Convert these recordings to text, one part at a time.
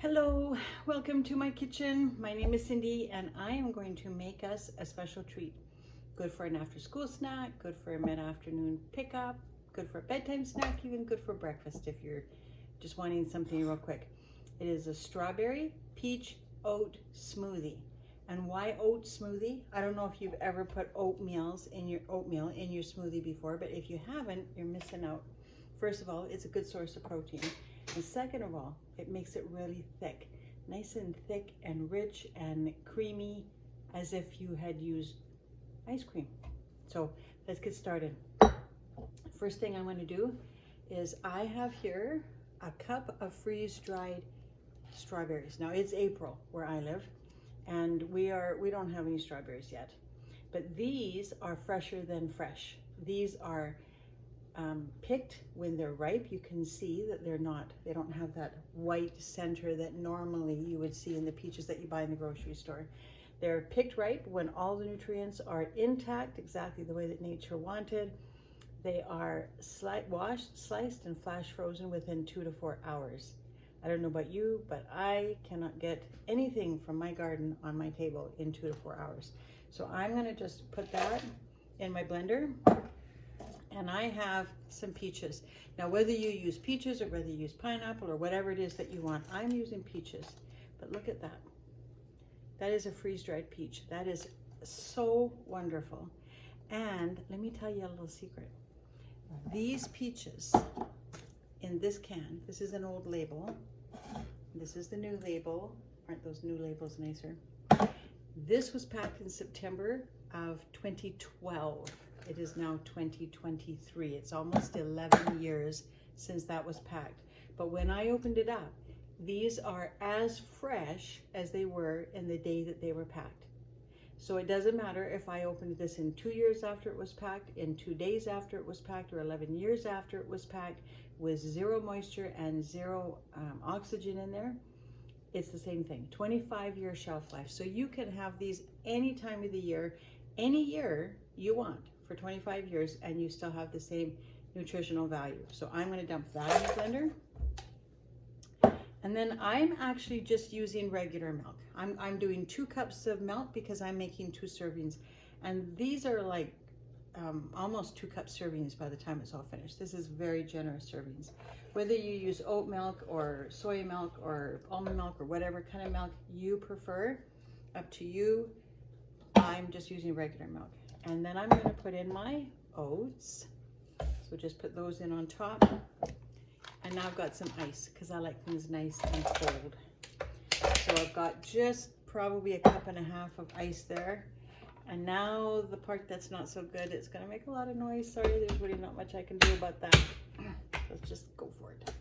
Hello, welcome to my kitchen. My name is Cindy and I am going to make us a special treat. Good for an after-school snack, good for a mid-afternoon pickup, good for a bedtime snack, even good for breakfast if you're just wanting something real quick. It is a strawberry peach oat smoothie. And why oat smoothie? I don't know if you've ever put oatmeal in your smoothie before, but if you haven't, you're missing out. First of all, it's a good source of protein. And second of all, it makes it really thick, nice and thick and rich and creamy, as if you had used ice cream. So let's get started. First thing I'm going to do is I have here a cup of freeze-dried strawberries. Now it's April where I live, and we don't have any strawberries yet, but these are fresher than fresh. These are picked when they're ripe. You can see that they don't have that white center that normally you would see in the peaches that you buy in the grocery store. They're picked ripe when all the nutrients are intact, exactly the way that nature wanted. They are washed, sliced, and flash frozen within 2 to 4 hours. I don't know about you, but I cannot get anything from my garden on my table in 2 to 4 hours. So I'm gonna just put that in my blender. And I have some peaches. Now, whether you use peaches or whether you use pineapple or whatever it is that you want, I'm using peaches. But look at that. That is a freeze-dried peach. That is so wonderful. And let me tell you a little secret. These peaches in this can, this is an old label. This is the new label. Aren't those new labels nicer? This was packed in September of 2012. It is now 2023. It's almost 11 years since that was packed. But when I opened it up, these are as fresh as they were in the day that they were packed. So it doesn't matter if I opened this in 2 years after it was packed, in 2 days after it was packed, or 11 years after it was packed, with zero moisture and zero oxygen in there. It's the same thing, 25-year shelf life. So you can have these any time of the year, any year you want, for 25 years, and you still have the same nutritional value. So I'm going to dump that in the blender. And then I'm actually just using regular milk. I'm doing 2 cups of milk because I'm making 2 servings. And these are like almost 2 cup servings by the time it's all finished. This is very generous servings. Whether you use oat milk or soy milk or almond milk or whatever kind of milk you prefer, up to you. I'm just using regular milk. And then I'm going to put in my oats. So just put those in on top. And now I've got some ice because I like things nice and cold. So I've got just probably 1.5 cups of ice there. And now the part that's not so good, it's going to make a lot of noise. Sorry, there's really not much I can do about that. Let's just go for it.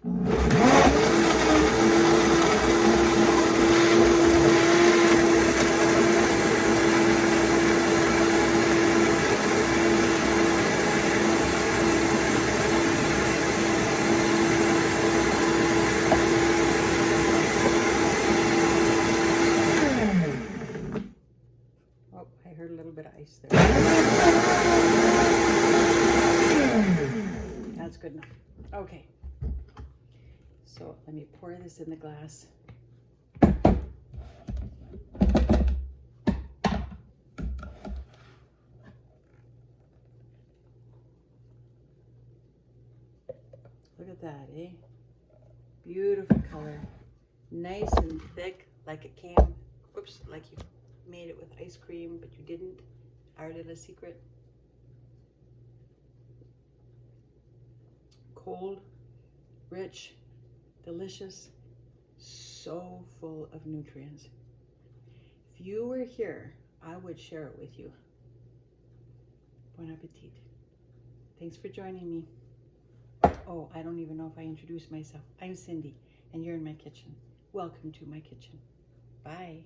I heard a little bit of ice there. That's good enough. Okay. So let me pour this in the glass. Look at that, eh? Beautiful color. Nice and thick, like it came, whoops, like you made it with ice cream, but you didn't. Our little secret. Cold, rich, delicious, so full of nutrients. If you were here, I would share it with you. Bon appetit. Thanks for joining me. Oh, I don't even know if I introduced myself. I'm Cindy, and you're in my kitchen. Welcome to my kitchen. Bye.